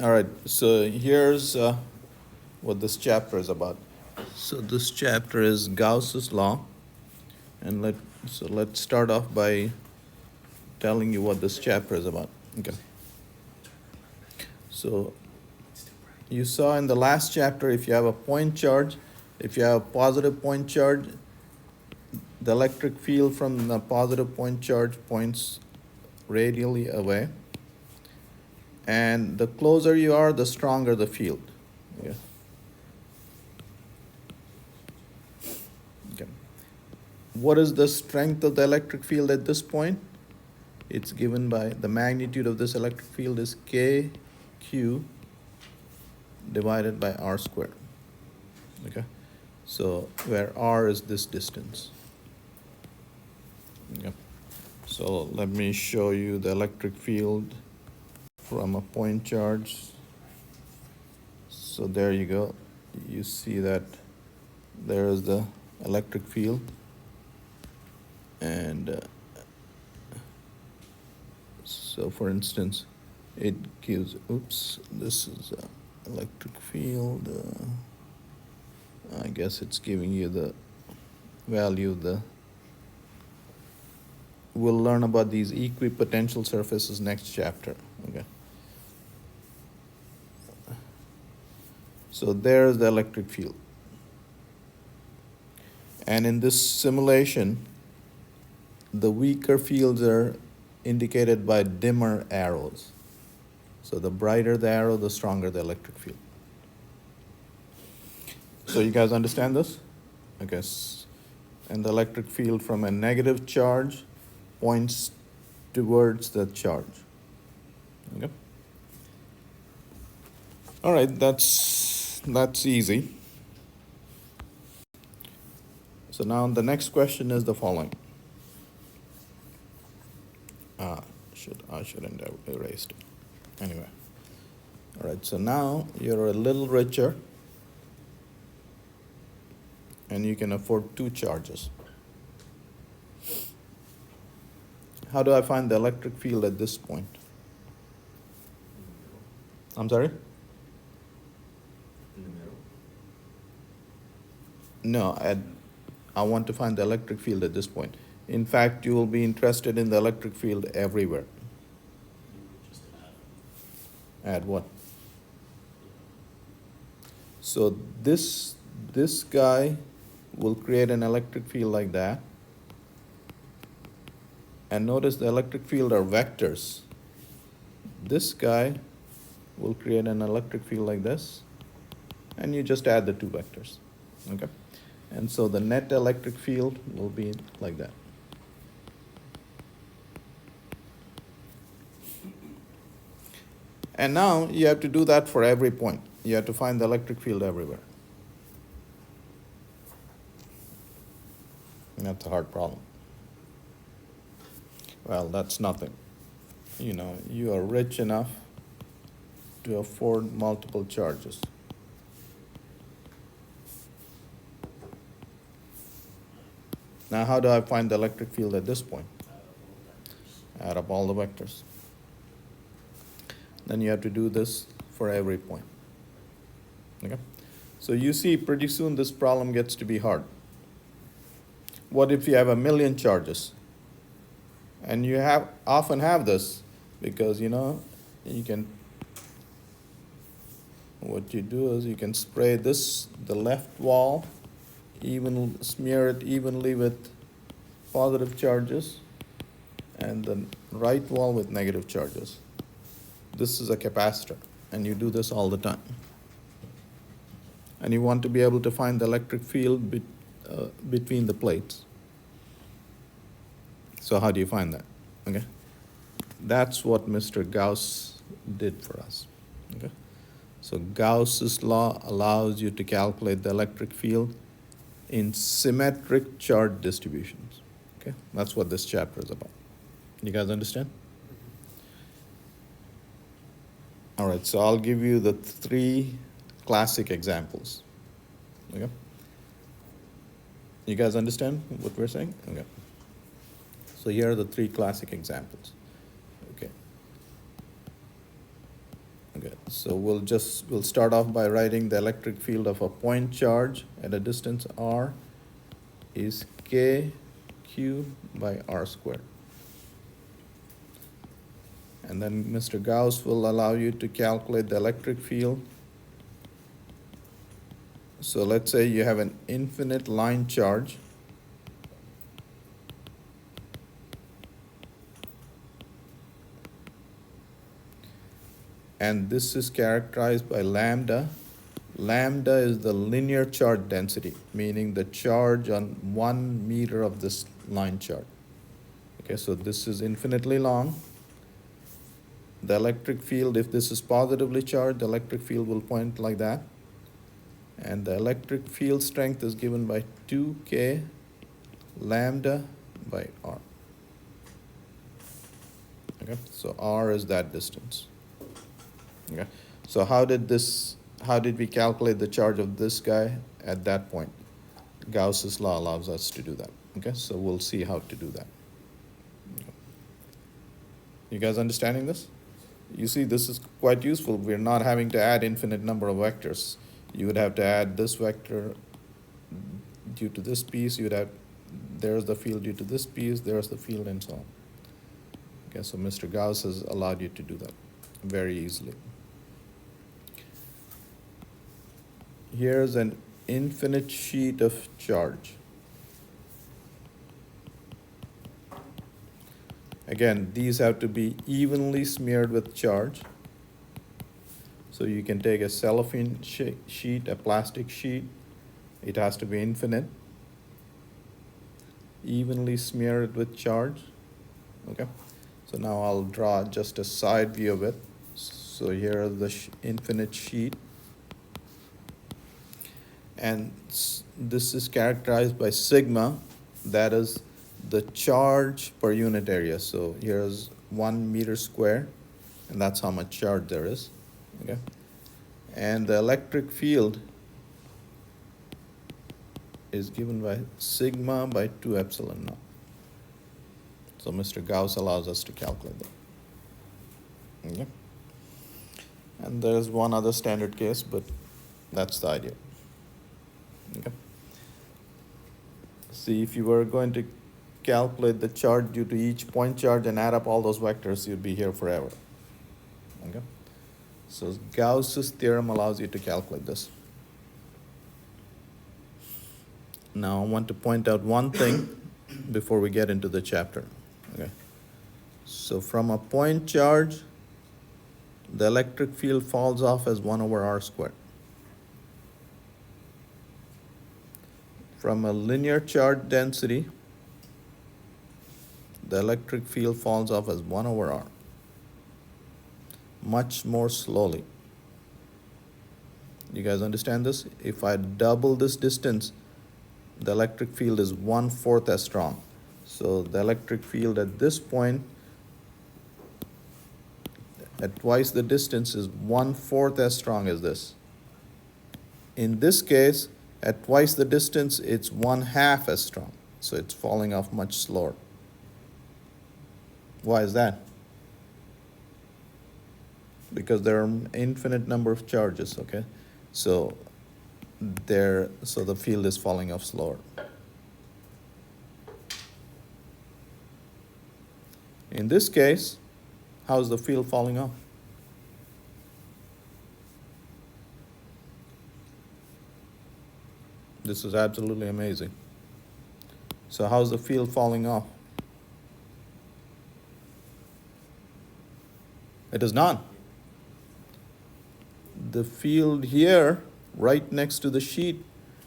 All right, so here's what this chapter is about. So this chapter is Gauss's law, and let's start off by telling you what this chapter is about. Okay. So you saw in the last chapter, if you have a point charge, if you have a positive point charge, the electric field from the positive point charge points radially away, and the closer you are, the stronger the field. Okay. Okay. What is the strength of the electric field at this point? It's given by the magnitude of this electric field is kq divided by r squared. Okay, so where r is this distance. Okay, so let me show you the electric field from a point charge. So there you go. You see that there is the electric field, and so for instance, it gives, this is electric field. I guess it's giving you the value of the, we'll learn about these equipotential surfaces next chapter. Okay. So there's the electric field. And in this simulation, the weaker fields are indicated by dimmer arrows. So the brighter the arrow, the stronger the electric field. So you guys understand this? Okay. And the electric field from a negative charge points towards the charge. Okay. All right, that's easy. So now the next question is the following. I shouldn't have erased it. Anyway. All right, so now you're a little richer and you can afford 2 charges. How do I find the electric field at this point? I'm sorry? In the middle. No, I want to find the electric field at this point. In fact, you will be interested in the electric field everywhere. Just Add what? So this guy will create an electric field like that. And notice the electric field are vectors. This guy will create an electric field like this. And you just add the 2 vectors. Okay? And so the net electric field will be like that. And now you have to do that for every point. You have to find the electric field everywhere. And that's a hard problem. Well, that's nothing. You know, you are rich enough to afford multiple charges. Now, how do I find the electric field at this point? Add up all the vectors. Then you have to do this for every point. Okay? So you see, pretty soon this problem gets to be hard. What if you have 1,000,000 charges? And you often have this because, you know, what you do is you can spray the left wall, smear it evenly with positive charges, and the right wall with negative charges. This is a capacitor, and you do this all the time. And you want to be able to find the electric field between the plates. So how do you find that? Okay, that's what Mr. Gauss did for us. Okay, so Gauss's law allows you to calculate the electric field in symmetric charge distributions. Okay, that's what this chapter is about. You guys understand? All right, so I'll give you the 3 classic examples. Okay? You guys understand what we're saying? Okay. So here are the 3 classic examples. Okay. So we'll start off by writing the electric field of a point charge at a distance r is k q by r squared. And then Mr. Gauss will allow you to calculate the electric field. So let's say you have an infinite line charge. And this is characterized by lambda. Lambda is the linear charge density, meaning the charge on 1 meter of this line charge. Okay, so this is infinitely long. The electric field, if this is positively charged, the electric field will point like that. And the electric field strength is given by 2k lambda by r. Okay, so r is that distance. Okay, so how did we calculate the charge of this guy at that point? Gauss's law allows us to do that. Okay, so we'll see how to do that. You guys understanding this? You see, this is quite useful. We're not having to add infinite number of vectors. You would have to add this vector due to this piece. You would have, there's the field due to this piece, there's the field, and so on. Okay, so Mr. Gauss has allowed you to do that very easily. Here's an infinite sheet of charge. Again, these have to be evenly smeared with charge. So you can take a cellophane sheet, a plastic sheet. It has to be infinite. Evenly smear it with charge. Okay. So now I'll draw just a side view of it. So here is the infinite sheet. And this is characterized by sigma, that is the charge per unit area. So here's 1 meter square, and that's how much charge there is. Okay, and the electric field is given by sigma by 2 epsilon naught. So Mr. Gauss allows us to calculate that. Okay, and there's one other standard case, but that's the idea. Okay. See, if you were going to calculate the charge due to each point charge and add up all those vectors, you'd be here forever. Okay. So Gauss's theorem allows you to calculate this. Now I want to point out one thing before we get into the chapter. Okay. So from a point charge, the electric field falls off as 1 over r squared. From a linear charge density, the electric field falls off as 1 over r, much more slowly. You guys understand this? If I double this distance, the electric field is 1/4 as strong. So the electric field at this point, at twice the distance, is 1/4 as strong as this. In this case, at twice the distance, it's 1/2 as strong. So it's falling off much slower. Why is that? Because there are an infinite number of charges, okay? So the field is falling off slower. In this case, how's the field falling off? This is absolutely amazing. So how's the field falling off? It is not. The field here, right next to the sheet,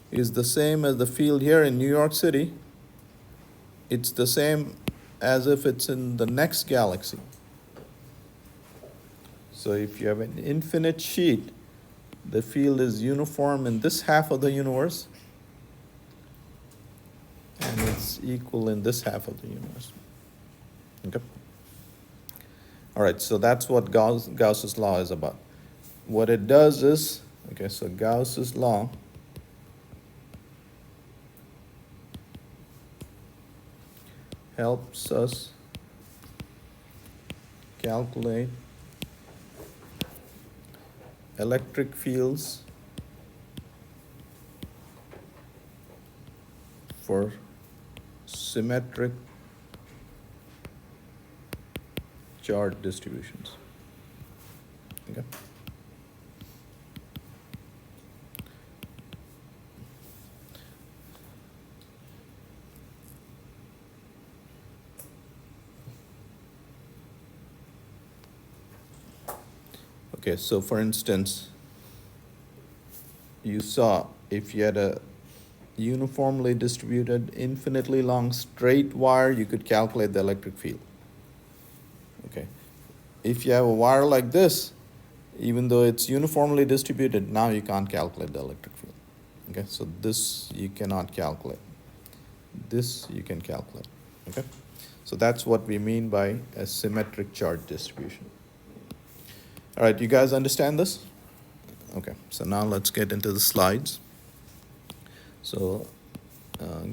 is the same as the field here in New York City. It's the same as if it's in the next galaxy. So if you have an infinite sheet, the field is uniform in this half of the universe, and it's equal in this half of the universe. Okay? All right, so that's what Gauss's law is about. What it does is, okay, so Gauss's law helps us calculate electric fields for symmetric charge distributions. Okay. Okay, so for instance, you saw if you had a uniformly distributed, infinitely long straight wire, you could calculate the electric field. Okay. If you have a wire like this, even though it's uniformly distributed, now you can't calculate the electric field. Okay, so this you cannot calculate. This you can calculate. Okay, so that's what we mean by a symmetric charge distribution. All right, you guys understand this? Okay, so now let's get into the slides. So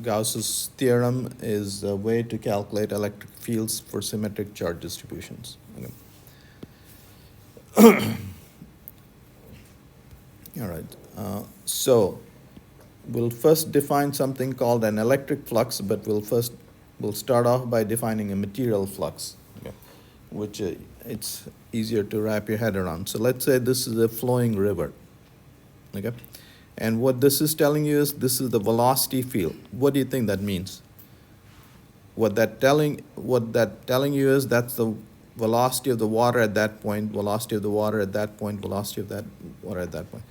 Gauss's theorem is a way to calculate electric fields for symmetric charge distributions. Okay. All right, so we'll first define something called an electric flux, but we'll start off by defining a material flux, okay, which it's easier to wrap your head around. So let's say this is a flowing river, okay, and what this is telling you is this is the velocity field. What do you think that means? What that telling you is that's the velocity of the water at that point, velocity of the water at that point, velocity of that water at that point.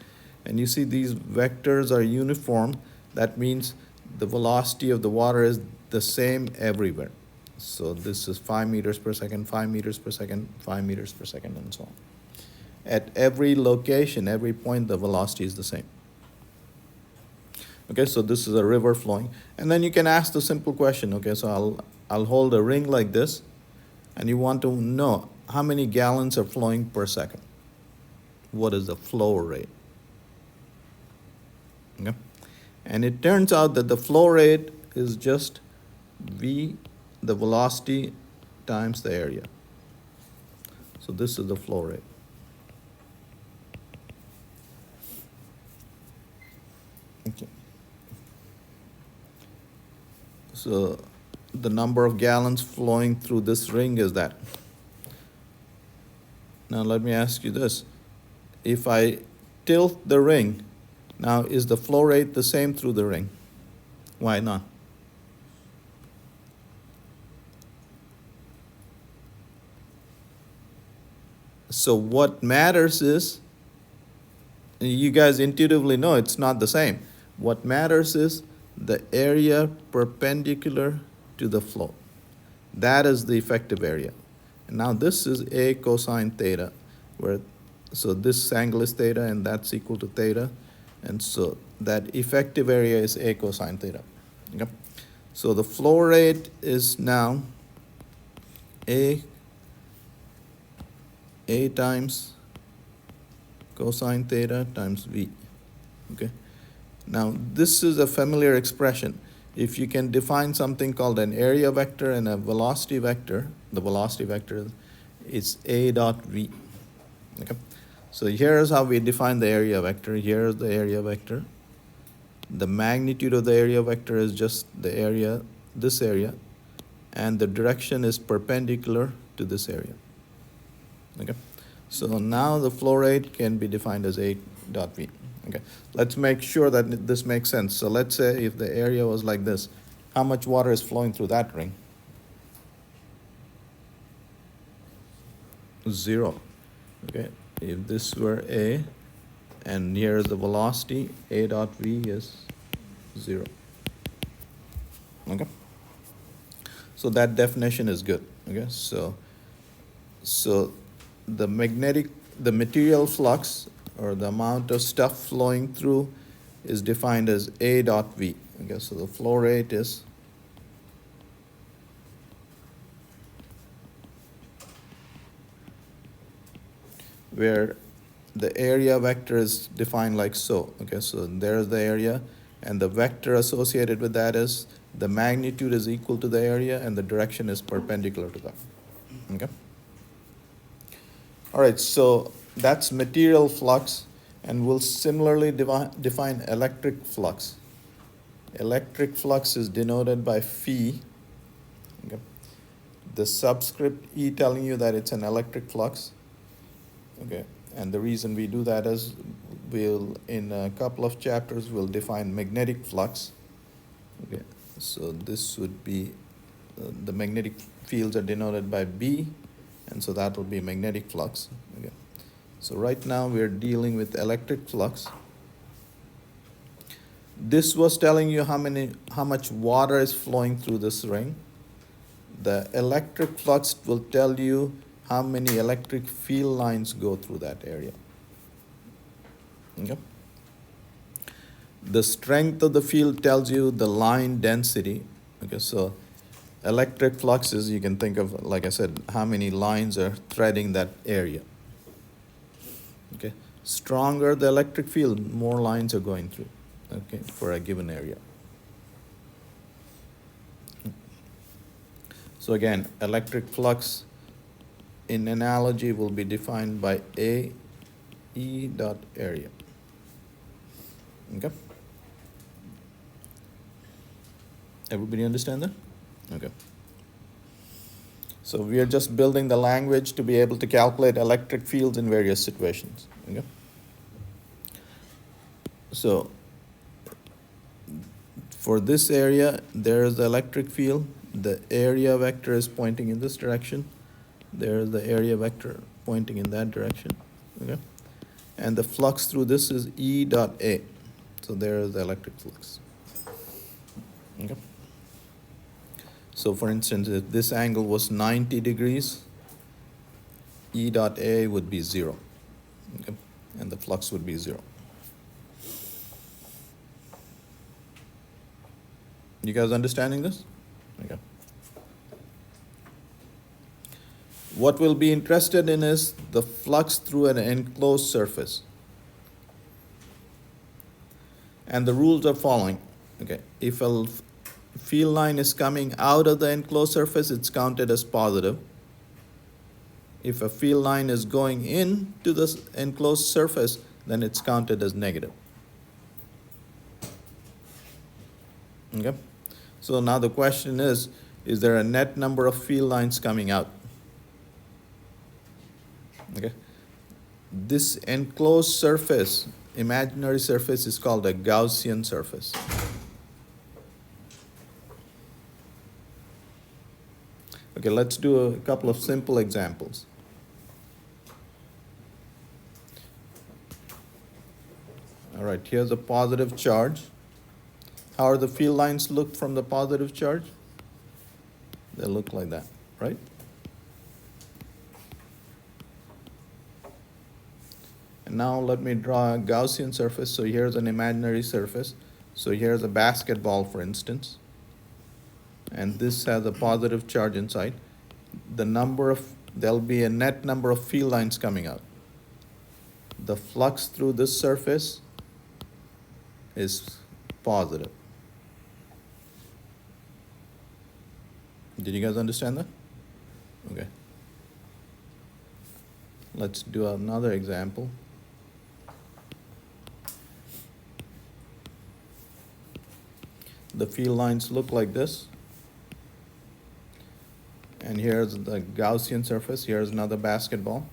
And you see these vectors are uniform. That means the velocity of the water is the same everywhere. So this is 5 meters per second, 5 meters per second, 5 meters per second, and so on. At every location, every point, the velocity is the same. Okay, so this is a river flowing. And then you can ask the simple question, okay, so I'll hold a ring like this, and you want to know how many gallons are flowing per second. What is the flow rate? Okay. And it turns out that the flow rate is just V, the velocity, times the area. So this is the flow rate. Okay. So the number of gallons flowing through this ring is that. Now let me ask you this. If I tilt the ring, now is the flow rate the same through the ring? Why not? So what matters is, you guys intuitively know it's not the same. What matters is the area perpendicular to the flow. That is the effective area. And now this is A cosine theta, so this angle is theta and that's equal to theta. And so that effective area is A cosine theta. Okay? So the flow rate is now A times cosine theta times V. Okay. Now this is a familiar expression. If you can define something called an area vector and a velocity vector, the velocity vector is A dot V. Okay. So here's how we define the area vector. Here's the area vector. The magnitude of the area vector is just the area, this area, and the direction is perpendicular to this area. Okay. So now the flow rate can be defined as A dot V. Okay. Let's make sure that this makes sense. So let's say if the area was like this, how much water is flowing through that ring? 0. Okay. If this were A, and here's the velocity, A dot V is 0. Okay. So that definition is good. Okay. So the material flux, or the amount of stuff flowing through, is defined as A dot V. Okay, so the flow rate is where the area vector is defined like so. Okay, so there's the area, and the vector associated with that is the magnitude is equal to the area and the direction is perpendicular to that. Okay. All right, so That's material flux, and we'll similarly define electric flux. Electric flux is denoted by phi. Okay. The subscript E telling you that it's an electric flux. Okay. And the reason we do that is we'll, in a couple of chapters, we'll define magnetic flux. Okay. So this would be, the magnetic fields are denoted by B, and so that will be magnetic flux. Okay. So right now we're dealing with electric flux. This was telling you how much water is flowing through this ring. The electric flux will tell you how many electric field lines go through that area. Okay. The strength of the field tells you the line density. Okay, so electric fluxes, you can think of, like I said, how many lines are threading that area. Okay, stronger the electric field, more lines are going through, okay, for a given area. So again, electric flux in analogy will be defined by A E dot area. Okay. Everybody understand that? Okay. So we are just building the language to be able to calculate electric fields in various situations. Okay. So for this area, there is the electric field. The area vector is pointing in this direction. There is the area vector pointing in that direction. Okay. And the flux through this is E dot A. So there is the electric flux. Okay. So for instance, if this angle was 90 degrees, E dot A would be 0. Okay. And the flux would be 0. You guys understanding this? Okay. What we'll be interested in is the flux through an enclosed surface. And the rules are following. Okay. If a field line is coming out of the enclosed surface, it's counted as positive. If a field line is going into the enclosed surface, then it's counted as negative. Okay. So now the question is there a net number of field lines coming out? Okay. This enclosed surface, imaginary surface, is called a Gaussian surface. Okay, let's do a couple of simple examples. All right, here's a positive charge. How are the field lines look from the positive charge? They look like that, right? And now let me draw a Gaussian surface. So here's an imaginary surface. So here's a basketball, for instance. And this has a positive charge inside. There'll be a net number of field lines coming out. The flux through this surface is positive. Did you guys understand that? Okay. Let's do another example. The field lines look like this. And here's the Gaussian surface. Here's another basketball.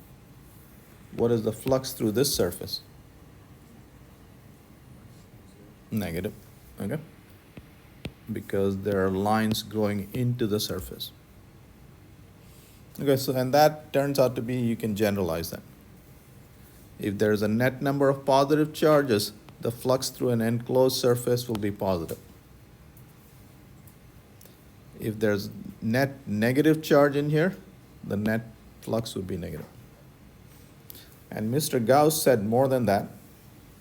What is the flux through this surface? Negative. Okay. Because there are lines going into the surface. Okay, so and that turns out to be, you can generalize that. If there's a net number of positive charges, the flux through an enclosed surface will be positive. If there's net negative charge in here, the net flux would be negative. And Mr. Gauss said more than that.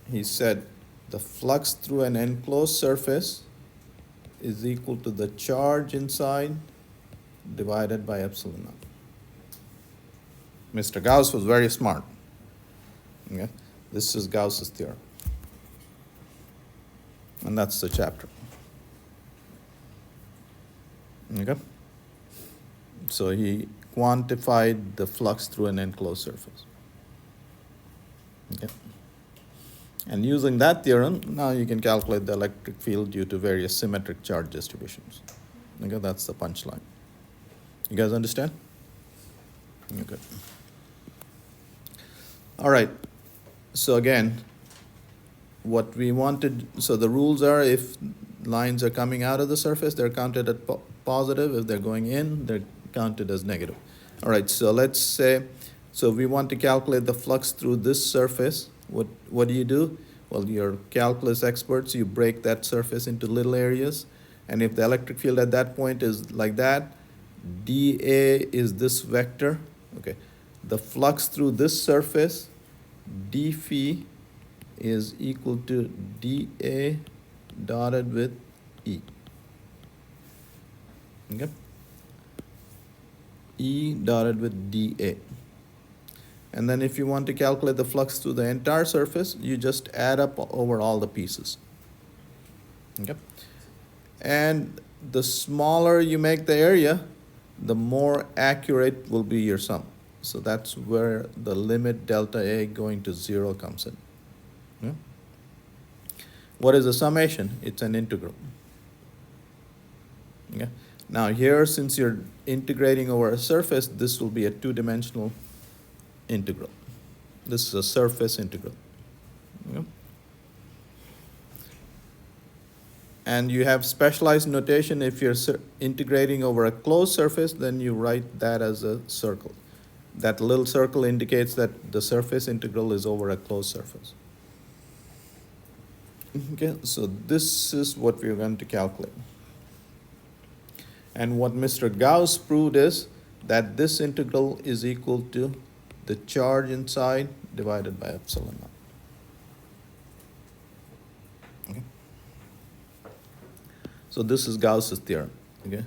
He said the flux through an enclosed surface is equal to the charge inside divided by epsilon naught. Mr. Gauss was very smart. Okay? This is Gauss's theorem. And that's the chapter. Okay? So he quantified the flux through an enclosed surface. Okay. And using that theorem, now you can calculate the electric field due to various symmetric charge distributions. Okay, that's the punchline. You guys understand? Okay. All right. So again, what we wanted, so the rules are if lines are coming out of the surface, they're counted as positive. If they're going in, they're counted as negative. All right, so let's say, so we want to calculate the flux through this surface. What do? Well, you're calculus experts, you break that surface into little areas. And if the electric field at that point is like that, dA is this vector, okay. The flux through this surface, d phi, is equal to dA dotted with E. Okay? E dotted with dA. And then if you want to calculate the flux through the entire surface, you just add up over all the pieces. Okay? And the smaller you make the area, the more accurate will be your sum. So that's where the limit delta A going to 0 comes in. Yeah? What is a summation? It's an integral. Okay? Now here, since you're integrating over a surface, this will be a two-dimensional integral. This is a surface integral. Okay? And you have specialized notation. If you're integrating over a closed surface, then you write that as a circle. That little circle indicates that the surface integral is over a closed surface. Okay, so this is what we're going to calculate. And what Mr. Gauss proved is that this integral is equal to the charge inside divided by epsilon naught. Okay. So this is Gauss's theorem. Okay.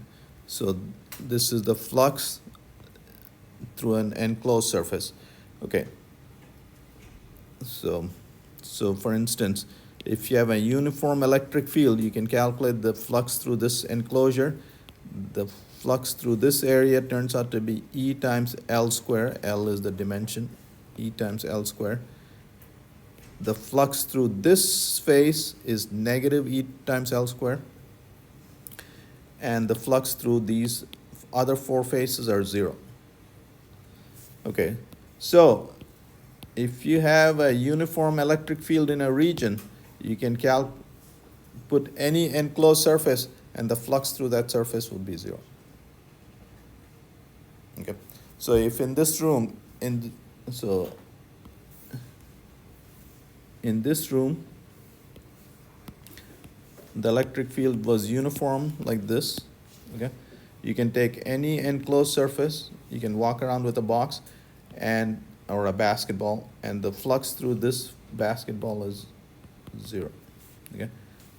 So this is the flux through an enclosed surface. Okay. So for instance, if you have a uniform electric field, you can calculate the flux through this enclosure. The flux through this area turns out to be E times L square. L is the dimension, E times L square. The flux through this face is negative E times L square. And the flux through these other four faces are 0. Okay, so if you have a uniform electric field in a region, you can put any enclosed surface and the flux through that surface will be 0. Okay, so if in this room, in this room, the electric field was uniform like this, okay, you can take any enclosed surface, you can walk around with a box or a basketball, and the flux through this basketball is 0. Okay,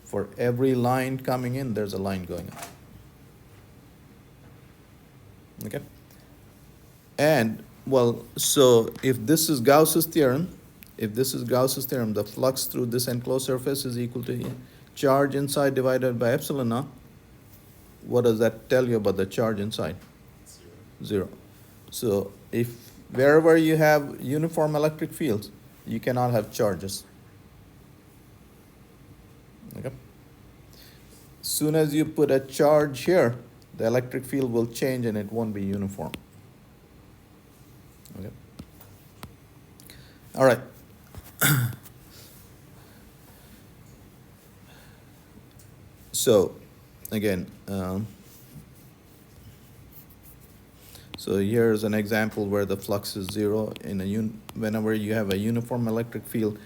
for every line coming in, there's a line going out. Okay, and well, so if this is Gauss's theorem, the flux through this enclosed surface is equal to charge inside divided by epsilon naught. What does that tell you about the charge inside? 0. So if wherever you have uniform electric fields, you cannot have charges. Okay. Soon as you put a charge here, the electric field will change and it won't be uniform. Okay. All right. So again, so here's an example where the flux is 0 whenever you have a uniform electric field.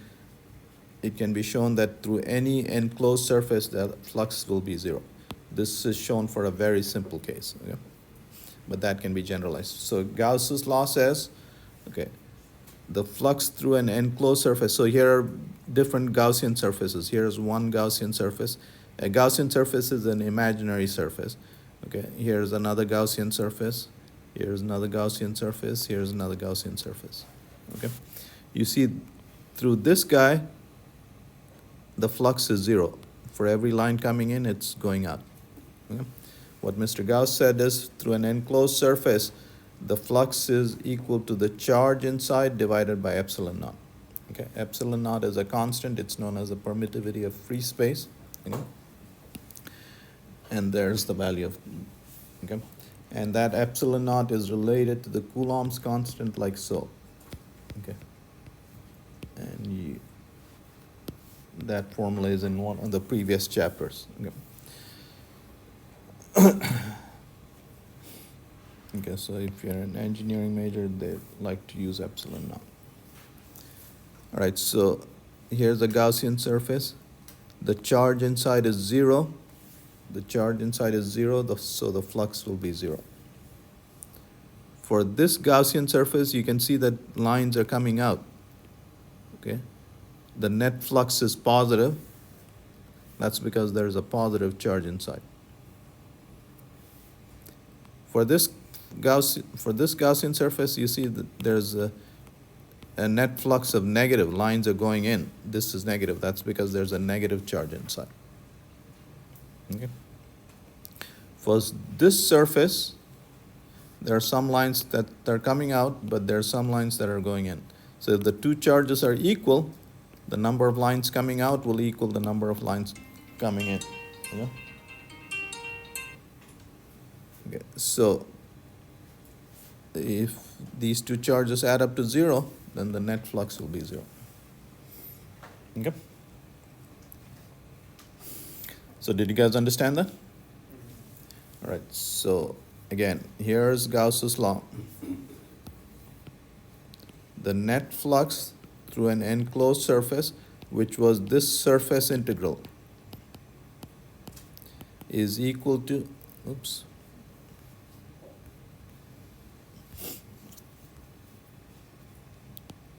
It can be shown that through any enclosed surface, the flux will be 0. This is shown for a very simple case, okay? But that can be generalized. So Gauss's law says, okay, the flux through an enclosed surface. So here are different Gaussian surfaces. Here's one Gaussian surface. A Gaussian surface is an imaginary surface. Okay, here's another Gaussian surface. Here's another Gaussian surface. Here's another Gaussian surface. Okay, you see through this guy, the flux is 0. For every line coming in, it's going out. Okay? What Mr. Gauss said is through an enclosed surface, the flux is equal to the charge inside divided by epsilon naught. Okay, epsilon naught is a constant. It's known as the permittivity of free space. And there's the value of, okay? And that epsilon naught is related to the Coulomb's constant like so, okay? And that formula is in one of the previous chapters, okay? Okay, so if you're an engineering major, they like to use epsilon naught. All right, so here's the Gaussian surface. The charge inside is 0. The charge inside is 0, so the flux will be 0. For this Gaussian surface, you can see that lines are coming out, okay? The net flux is positive. That's because there's a positive charge inside. For this Gaussian surface, you see that there's a net flux of negative. Lines are going in. This is negative. That's because there's a negative charge inside. Okay. For this surface, there are some lines that are coming out, but there are some lines that are going in. So if the two charges are equal, the number of lines coming out will equal the number of lines coming in. Okay. Okay. So if these two charges add up to 0, then the net flux will be 0. Okay. So did you guys understand that? All right. So again, here's Gauss's law. The net flux through an enclosed surface, which was this surface integral, is equal to,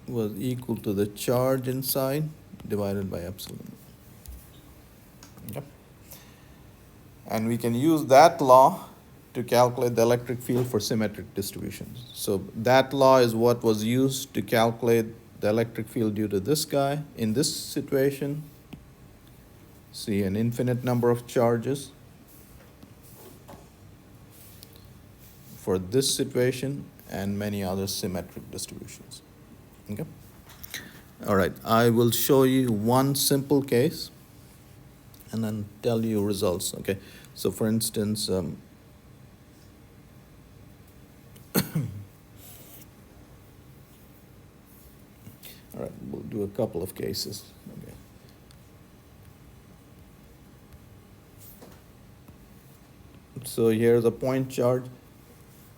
was equal to the charge inside divided by epsilon. Yep. And we can use that law to calculate the electric field for symmetric distributions. So that law is what was used to calculate the electric field due to this guy. In this situation, see an infinite number of charges. For this situation and many other symmetric distributions. Okay. All right, I will show you one simple case and then tell you results. Okay, so for instance, all right, we'll do a couple of cases. Okay. So here's a point charge.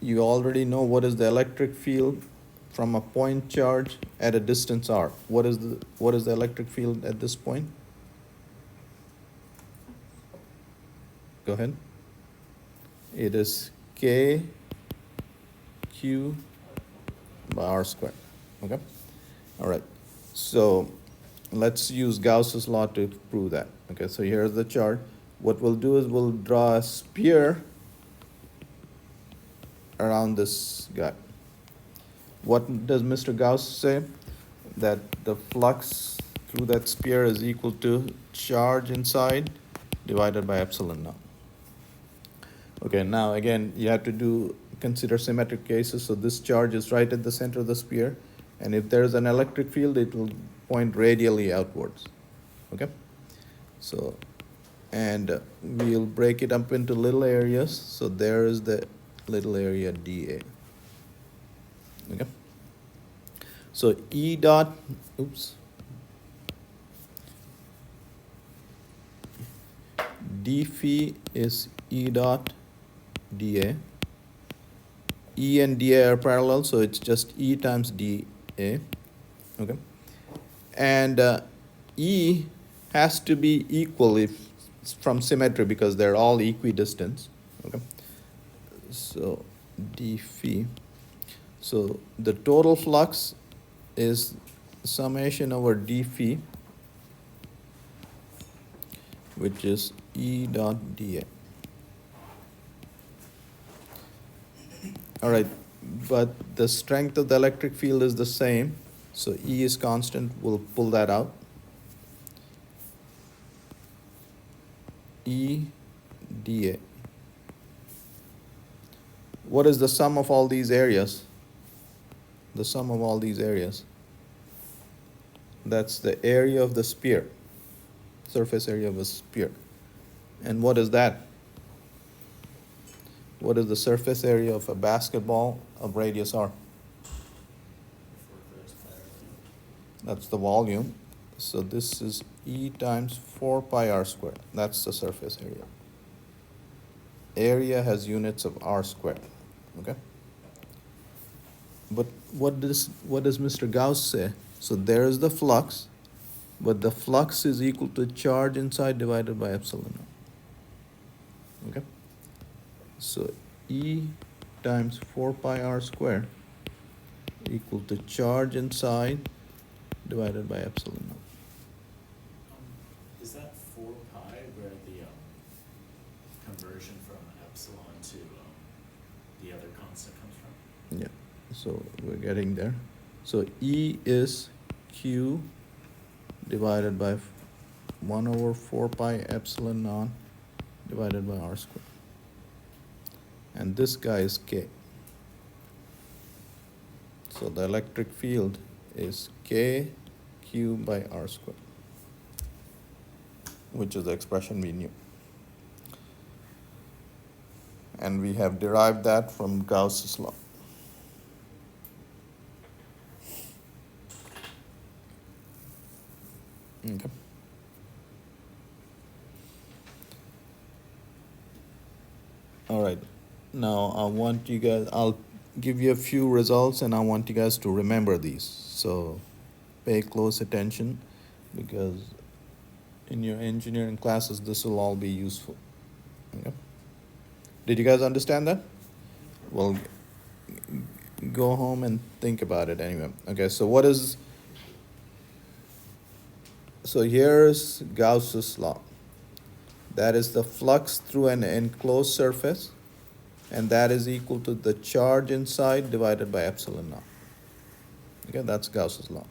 You already know what is the electric field from a point charge at a distance r. What is the electric field at this point? Go ahead. It is K Q by r squared. Okay? All right. So let's use Gauss's law to prove that. Okay, so here's the charge. What we'll do is we'll draw a sphere around this guy. What does Mr. Gauss say? That the flux through that sphere is equal to charge inside divided by epsilon naught. Okay, now again, you have to consider symmetric cases. So this charge is right at the center of the sphere. And if there's an electric field, it will point radially outwards. Okay? So, and we'll break it up into little areas. So there is the little area dA. Okay? So E dot, d phi is E dot dA. E and dA are parallel, so it's just E times dA. Okay? And E has to be equal if from symmetry because they're all equidistant. Okay? So d phi. So the total flux is summation over d phi, which is E dot dA. All right, but the strength of the electric field is the same, so E is constant. We'll pull that out. E dA. What is the sum of all these areas? The sum of all these areas. That's the area of the sphere, surface area of a sphere. And what is that? What is the surface area of a basketball of radius r? That's the volume. So this is E times 4 pi r squared. That's the surface area. Area has units of r squared, okay? But what does Mr. Gauss say? So there is the flux, but the flux is equal to charge inside divided by epsilon naught. Okay? So E times 4 pi r squared equal to charge inside divided by epsilon naught. Is that 4 pi where the conversion from epsilon to the other constant comes from? Yeah, so we're getting there. So E is Q divided by 1 over 4 pi epsilon naught divided by r squared. And this guy is K. So the electric field is K Q by r squared, which is the expression we knew. And we have derived that from Gauss's law. Okay. All right. Now I want you guys, I'll give you a few results and I want you guys to remember these. So pay close attention because in your engineering classes, this will all be useful. Okay. Did you guys understand that? Well, go home and think about it anyway. Okay, so here's Gauss's law. That is the flux through an enclosed surface, and that is equal to the charge inside divided by epsilon naught. Okay, that's Gauss's law.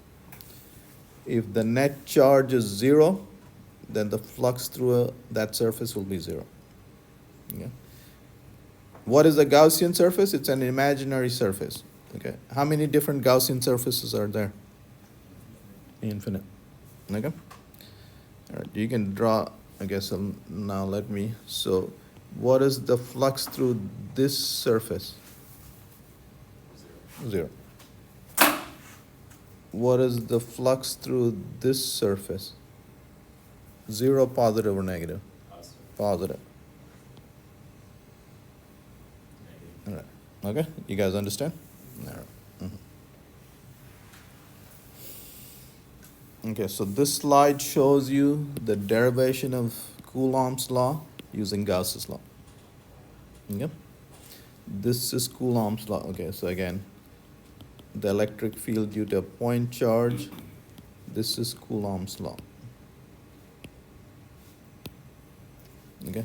If the net charge is 0, then the flux through that surface will be 0. Okay. What is a Gaussian surface? It's an imaginary surface. Okay. How many different Gaussian surfaces are there? Infinite. Okay. All right. You can draw. I guess now let me. So, what is the flux through this surface? 0. What is the flux through this surface? 0, positive or negative? Positive. All right. Okay. You guys understand? All right. Okay, so this slide shows you the derivation of Coulomb's law using Gauss's law. Okay? This is Coulomb's law. Okay, so again, the electric field due to a point charge. This is Coulomb's law. Okay?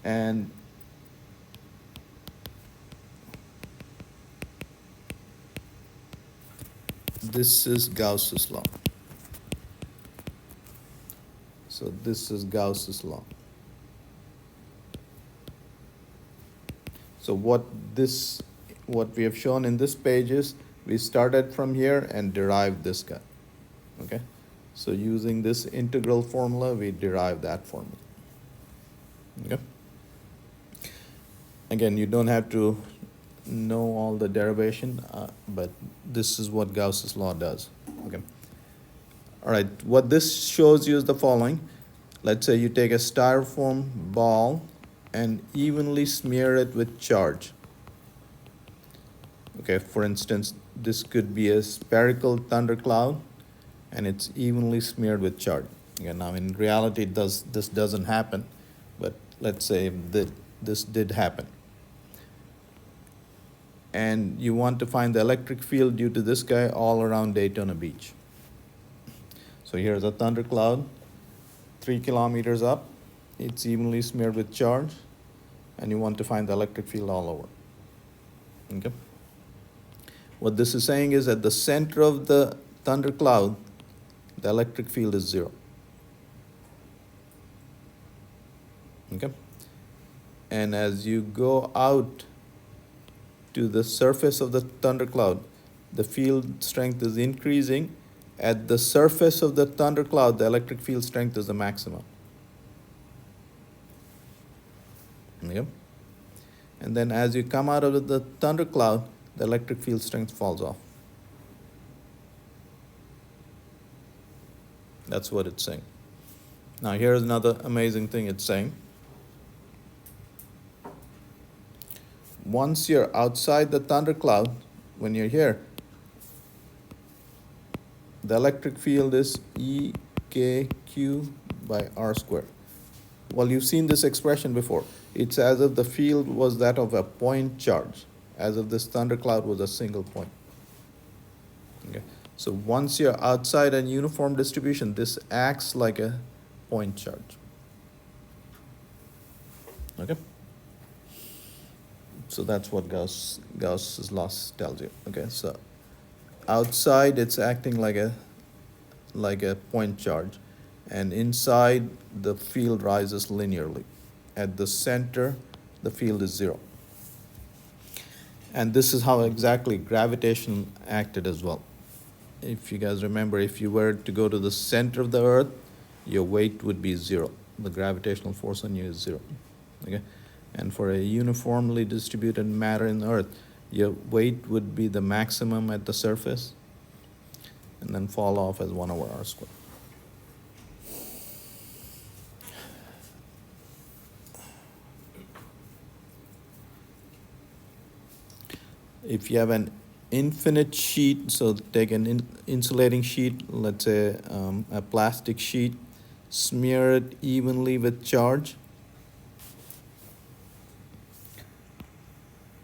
And this is Gauss's law. So this is Gauss's law. So what we have shown in this page is we started from here and derived this guy. Okay? So using this integral formula, we derive that formula. Okay? Again, you don't have to know all the derivation, but this is what Gauss's law does. Okay? All right, what this shows you is the following. Let's say you take a styrofoam ball and evenly smear it with charge. Okay, for instance, this could be a spherical thundercloud and it's evenly smeared with charge. Okay, now in reality this doesn't happen, but let's say that this did happen. And you want to find the electric field due to this guy all around Daytona Beach. So here's a thundercloud, 3 kilometers up. It's evenly smeared with charge, and you want to find the electric field all over. Okay? What this is saying is at the center of the thundercloud, the electric field is 0. Okay? And as you go out to the surface of the thundercloud, the field strength is increasing At the surface of the thundercloud, the electric field strength is the maximum. Okay? And then as you come out of the thundercloud, the electric field strength falls off. That's what it's saying. Now here's another amazing thing it's saying. Once you're outside the thundercloud, when you're here, the electric field is EKQ by R squared. Well, you've seen this expression before. It's as if the field was that of a point charge, as if this thundercloud was a single point. Okay. So once you're outside a uniform distribution, this acts like a point charge. Okay. So that's what Gauss's law tells you. Okay. So outside it's acting like a point charge, and inside the field rises linearly. At the center, the field is zero. And this is how exactly gravitation acted as well. If you guys remember, if you were to go to the center of the earth, your weight would be zero. The gravitational force on you is zero. Okay? And for a uniformly distributed matter in the earth, your weight would be the maximum at the surface and then fall off as 1 over r squared. If you have an infinite sheet, so take an insulating sheet, let's say a plastic sheet, smear it evenly with charge.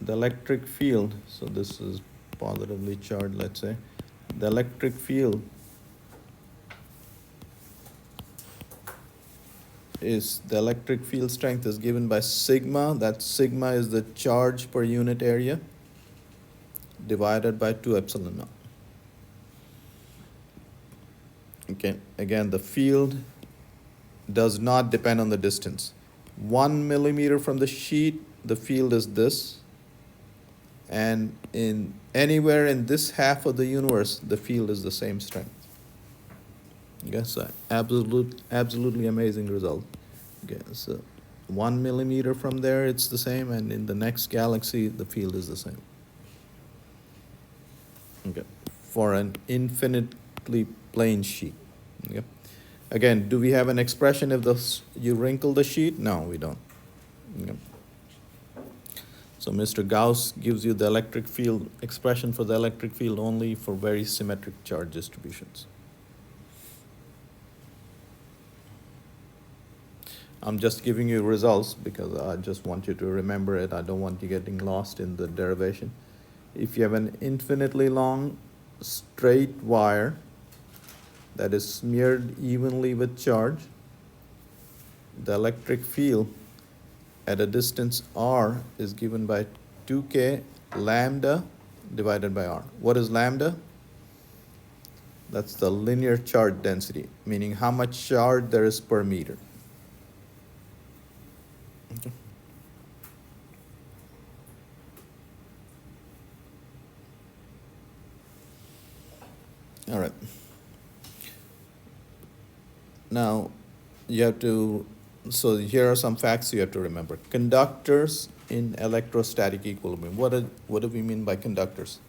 The electric field, so this is positively charged, let's say, the electric field strength is given by sigma. That sigma is the charge per unit area divided by 2 epsilon naught. Okay, again, the field does not depend on the distance. 1 millimeter from the sheet, the field is this. And in anywhere in this half of the universe, the field is the same strength. Okay, so absolutely amazing result. Okay, so 1 millimeter from there, it's the same, and in the next galaxy, the field is the same. Okay, for an infinitely plane sheet. Okay. Again, do we have an expression if you wrinkle the sheet? No, we don't. Okay. So Mr. Gauss gives you the electric field expression for the electric field only for very symmetric charge distributions. I'm just giving you results because I just want you to remember it. I don't want you getting lost in the derivation. If you have an infinitely long straight wire that is smeared evenly with charge, the electric field at a distance r is given by 2k lambda divided by r. What is lambda? That's the linear charge density, meaning how much charge there is per meter. Okay. All right. Now, so here are some facts you have to remember. Conductors in electrostatic equilibrium. What do we mean by conductors?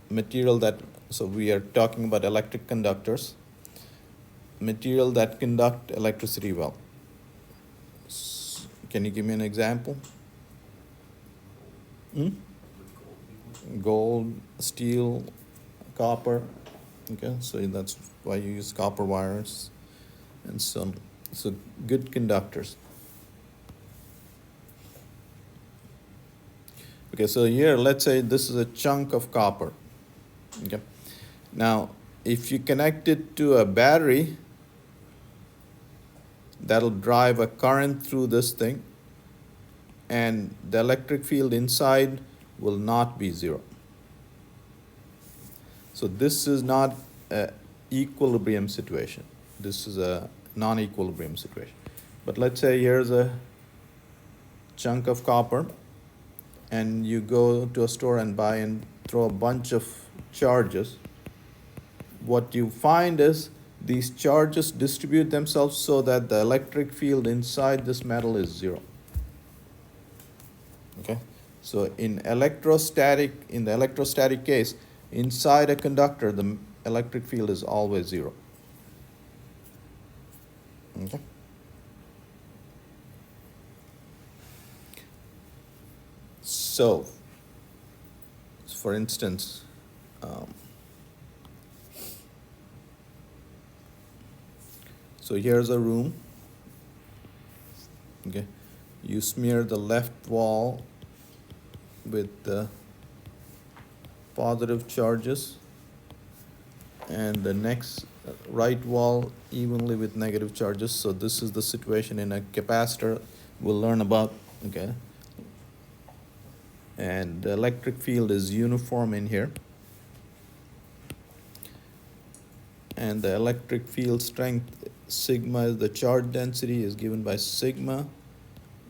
So we are talking about electric conductors. Material that conduct electricity well. Can you give me an example? Gold, steel, copper. Okay, so that's why you use copper wires and so good conductors. Okay, so here let's say this is a chunk of copper. Okay, now if you connect it to a battery, that'll drive a current through this thing, and the electric field inside will not be zero. So this is not an equilibrium situation. This is a non-equilibrium situation. But let's say here's a chunk of copper, and you go to a store and buy and throw a bunch of charges what you find is these charges distribute themselves so that the electric field inside this metal is zero. Okay, so in the electrostatic case, inside a conductor, the electric field is always zero. Okay. So, for instance, so here's a room. Okay, you smear the left wall with the positive charges, and the next right wall evenly with negative charges. So this is the situation in a capacitor we'll learn about. Okay, and the electric field is uniform in here, and the electric field strength sigma is the charge density is given by sigma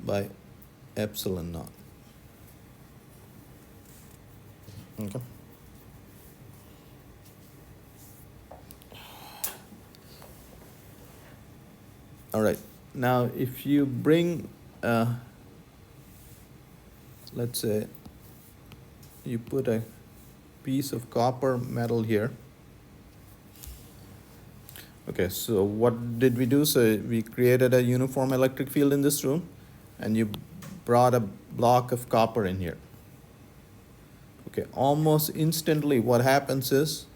by epsilon naught. Okay. All right. Now, if you bring, let's say, you put a piece of copper metal here. Okay, so what did we do? So we created a uniform electric field in this room, and you brought a block of copper in here. Okay, almost instantly what happens is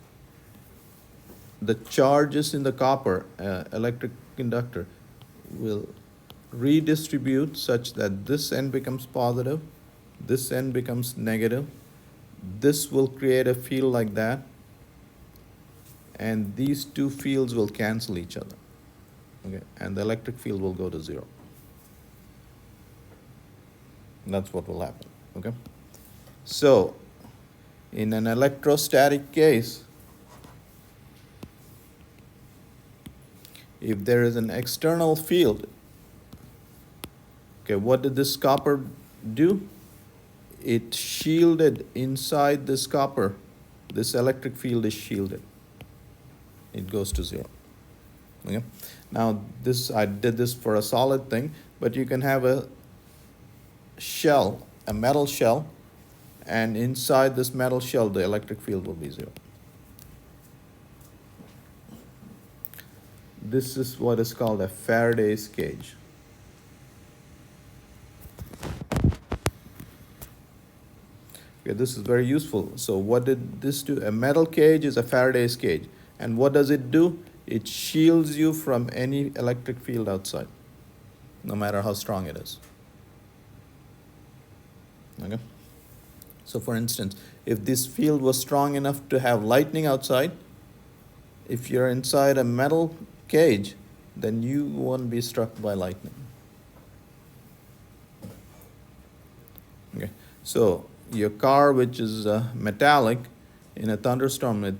the charges in the copper electric conductor will redistribute such that this end becomes positive, this end becomes negative. This will create a field like that, and these two fields will cancel each other. Okay, and the electric field will go to zero. That's what will happen. Okay, so in an electrostatic case, if there is an external field, okay, what did this copper do? It shielded inside this copper. This electric field is shielded. It goes to zero. Okay. Now this, I did this for a solid thing, but you can have a shell, a metal shell, and inside this metal shell, the electric field will be zero. This is what is called a Faraday's cage. Okay, this is very useful. So what did this do? A metal cage is a Faraday's cage. And what does it do? It shields you from any electric field outside, no matter how strong it is. Okay? So for instance, if this field was strong enough to have lightning outside, if you're inside a metal cage, then you won't be struck by lightning. Okay, so your car, which is metallic, in a thunderstorm,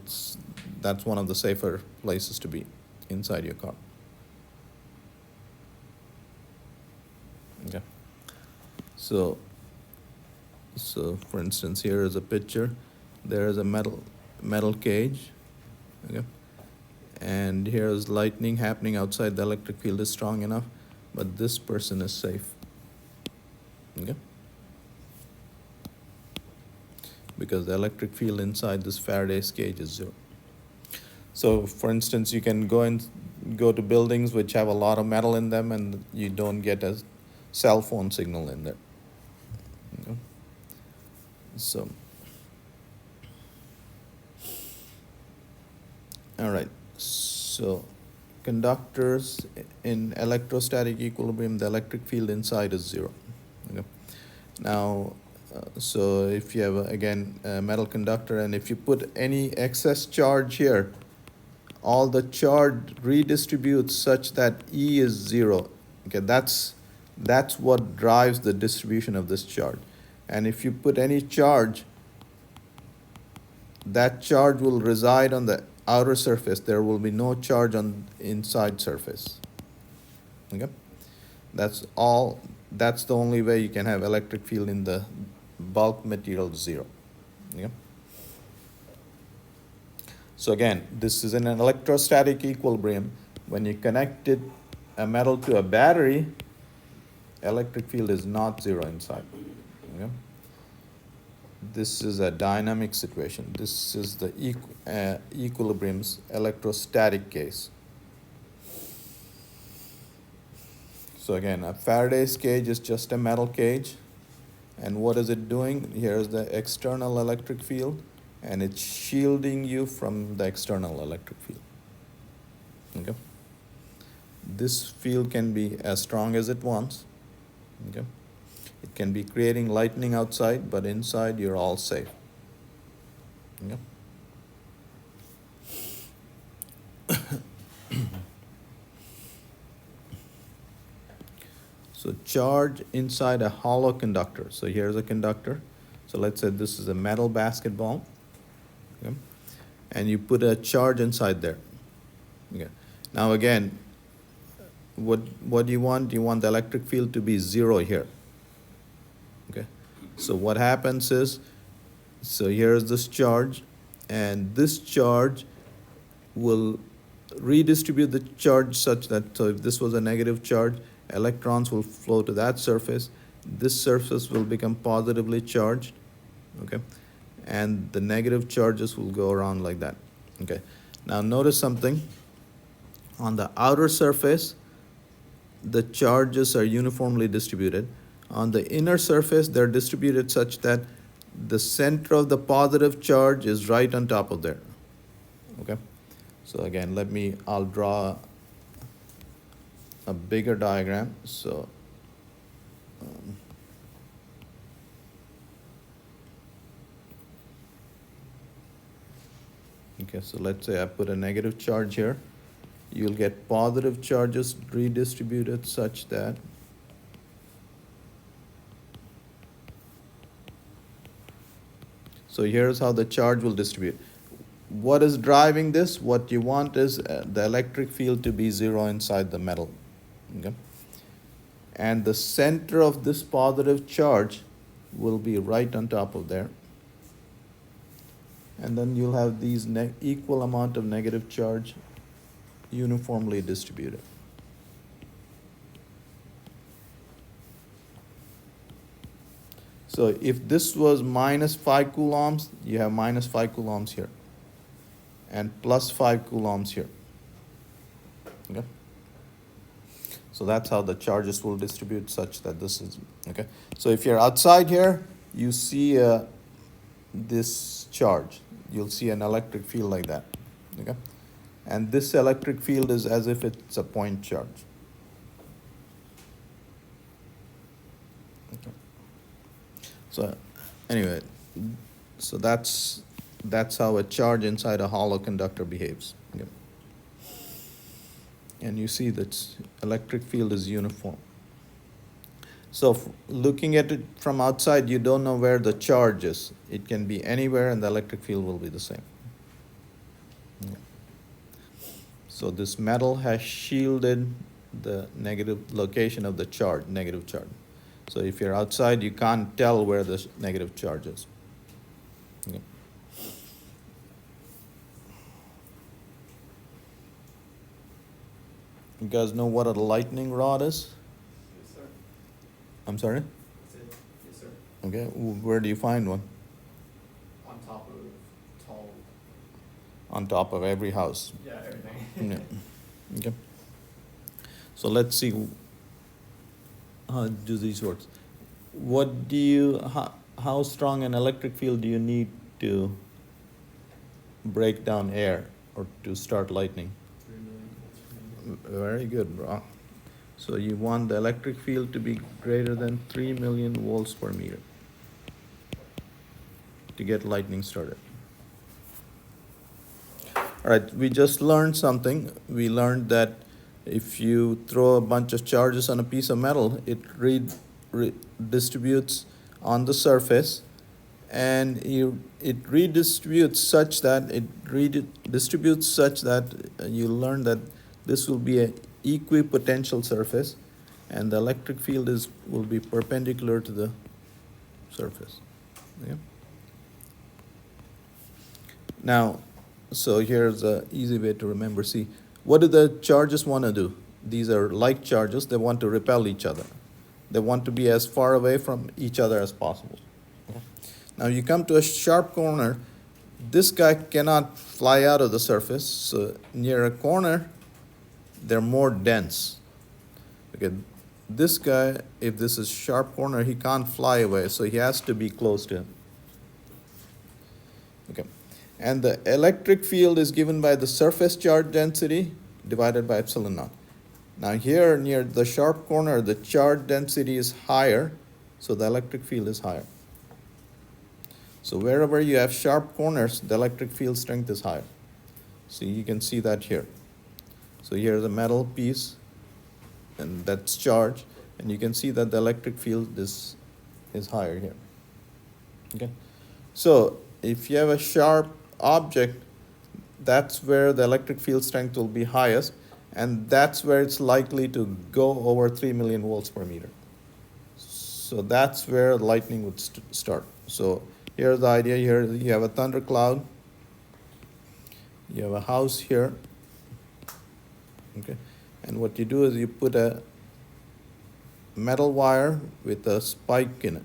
that's one of the safer places to be, inside your car. Okay, so for instance, here is a picture. There is a metal cage. Okay, and here is lightning happening outside. The electric field is strong enough, but this person is safe. Okay, because the electric field inside this Faraday's cage is zero. So for instance, you can go to buildings which have a lot of metal in them, and you don't get a cell phone signal in there. Okay. So, all right. So conductors in electrostatic equilibrium, the electric field inside is zero. Okay. Now, so if you have, again, a metal conductor, and if you put any excess charge here, all the charge redistributes such that E is zero. Okay, that's what drives the distribution of this charge. And if you put any charge, that charge will reside on the outer surface. There will be no charge on inside surface. Okay, that's the only way you can have electric field in the bulk material zero. Okay. So again, this is in an electrostatic equilibrium. When you connected a metal to a battery, electric field is not zero inside. Okay? This is a dynamic situation. This is the equilibrium's electrostatic case. So again, a Faraday's cage is just a metal cage. And what is it doing? Here's the external electric field, and it's shielding you from the external electric field. Okay? This field can be as strong as it wants. Okay? It can be creating lightning outside, but inside you're all safe. Okay? So charge inside a hollow conductor. So here's a conductor. So let's say this is a metal basketball. Okay? And you put a charge inside there. Okay. Now again, what do you want? You want the electric field to be zero here. Okay. So what happens is, so here's this charge, and this charge will redistribute the charge such that, so if this was a negative charge, electrons will flow to that surface. This surface will become positively charged, okay? And the negative charges will go around like that, okay? Now notice something. On the outer surface, the charges are uniformly distributed. On the inner surface, they're distributed such that the center of the positive charge is right on top of there, okay? So again, I'll draw a bigger diagram. So okay, so let's say I put a negative charge here. You'll get positive charges redistributed such that so here's how the charge will distribute. What is driving this? What you want is the electric field to be zero inside the metal. Okay? And the center of this positive charge will be right on top of there. And then you'll have these equal amount of negative charge uniformly distributed. So if this was minus 5 coulombs, you have minus 5 coulombs here, and plus 5 coulombs here. Okay? So that's how the charges will distribute such that this is, okay? So if you're outside here, you see this charge. You'll see an electric field like that, okay? And this electric field is as if it's a point charge. Okay. So anyway, so that's how a charge inside a hollow conductor behaves. Okay. And you see that electric field is uniform. So looking at it from outside, you don't know where the charge is. It can be anywhere, and the electric field will be the same. Okay. So this metal has shielded the negative location of the charge, negative charge. So if you're outside, you can't tell where the negative charge is. Okay. You guys know what a lightning rod is? Yes, sir. I'm sorry? That's it. Yes, sir. Okay, where do you find one? On top of tall. On top of every house. Yeah, everything. Yeah. Okay. So let's see how do these works. How strong an electric field do you need to break down air or to start lightning? 3 million volts per meter. Very good, bro. So you want the electric field to be greater than 3 million volts per meter to get lightning started. All right, we just learned something. We learned that if you throw a bunch of charges on a piece of metal, it redistributes on the surface, and it redistributes such that you learn that this will be an equipotential surface, and the electric field will be perpendicular to the surface. Yeah. Now, So here's an easy way to remember. See, what do the charges want to do? These are like charges. They want to repel each other. They want to be as far away from each other as possible. Now you come to a sharp corner. This guy cannot fly out of the surface. So near a corner, they're more dense. Okay, this guy, if this is sharp corner, he can't fly away, so he has to be close to him. Okay, and the electric field is given by the surface charge density divided by epsilon naught. Now here near the sharp corner, the charge density is higher, so the electric field is higher. So wherever you have sharp corners, the electric field strength is higher. So you can see that here. So here's a metal piece, and that's charged, and you can see that the electric field is higher here. Okay, so if you have a sharp object, that's where the electric field strength will be highest, and that's where it's likely to go over 3 million volts per meter. So that's where lightning would start. So here's the idea. Here you have a thundercloud, you have a house here, okay, and what you do is you put a metal wire with a spike in it.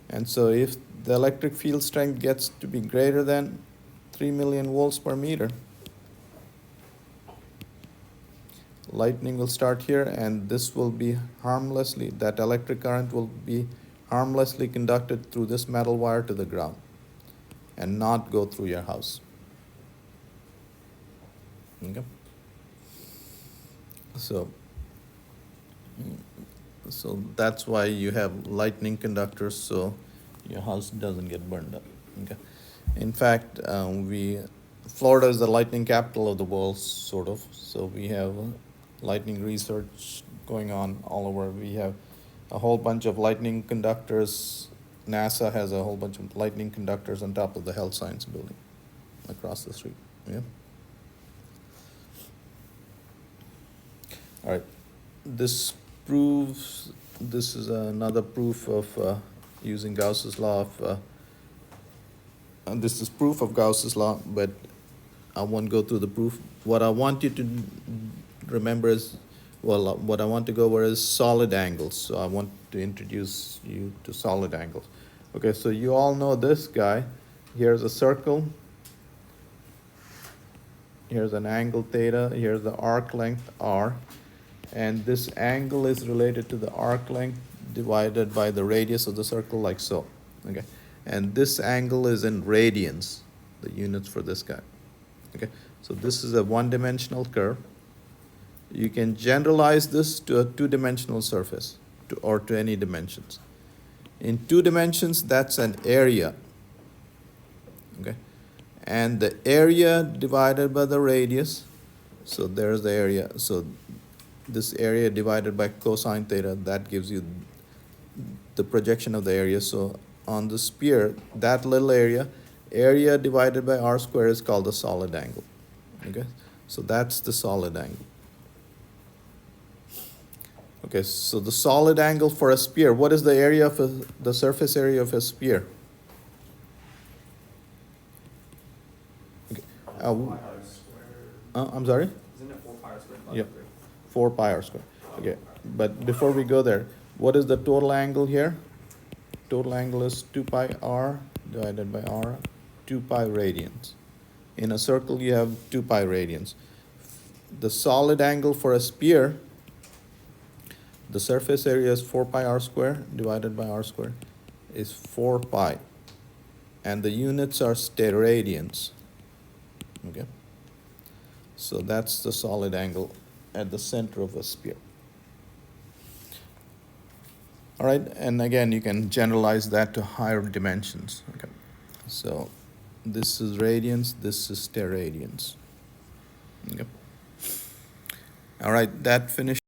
And so if the electric field strength gets to be greater than 3 million volts per meter, lightning will start here, and this will be harmlessly, that electric current will be harmlessly conducted through this metal wire to the ground and not go through your house. Okay? So that's why you have lightning conductors, so your house doesn't get burned up. Okay. In fact, Florida is the lightning capital of the world, sort of. So we have lightning research going on all over. We have a whole bunch of lightning conductors. NASA has a whole bunch of lightning conductors on top of the health science building across the street. Yeah. All right. This is another proof of using Gauss's law of, and this is proof of Gauss's law, but I won't go through the proof. What I want you to remember is, well, what I want to go over is solid angles. So I want to introduce you to solid angles. Okay, so you all know this guy. Here's a circle. Here's an angle theta. Here's the arc length r. And this angle is related to the arc length divided by the radius of the circle, like so. Okay, and this angle is in radians, the units for this guy. Okay, so this is a one-dimensional curve. You can generalize this to a two-dimensional surface, or to any dimensions. In 2 dimensions, that's an area. Okay, and the area divided by the radius. So there's the area. So this area divided by cosine theta, that gives you the projection of the area. So on the sphere, that little area divided by r squared is called the solid angle. Okay, so that's the solid angle. Okay, so the solid angle for a sphere, what is the area of the surface area of a sphere? Okay. I'm sorry? Isn't it 4 pi r squared divided Yeah. by 3? 4 pi r squared. Okay, but before we go there, what is the total angle here? Total angle is 2 pi r divided by r, 2 pi radians. In a circle, you have 2 pi radians. The solid angle for a sphere, the surface area is 4 pi r squared divided by r squared is 4 pi. And the units are steradians. Okay, so that's the solid angle at the center of a sphere. All right, and again, you can generalize that to higher dimensions. Okay, so this is radians, this is steradians. Okay. All right, that finishes.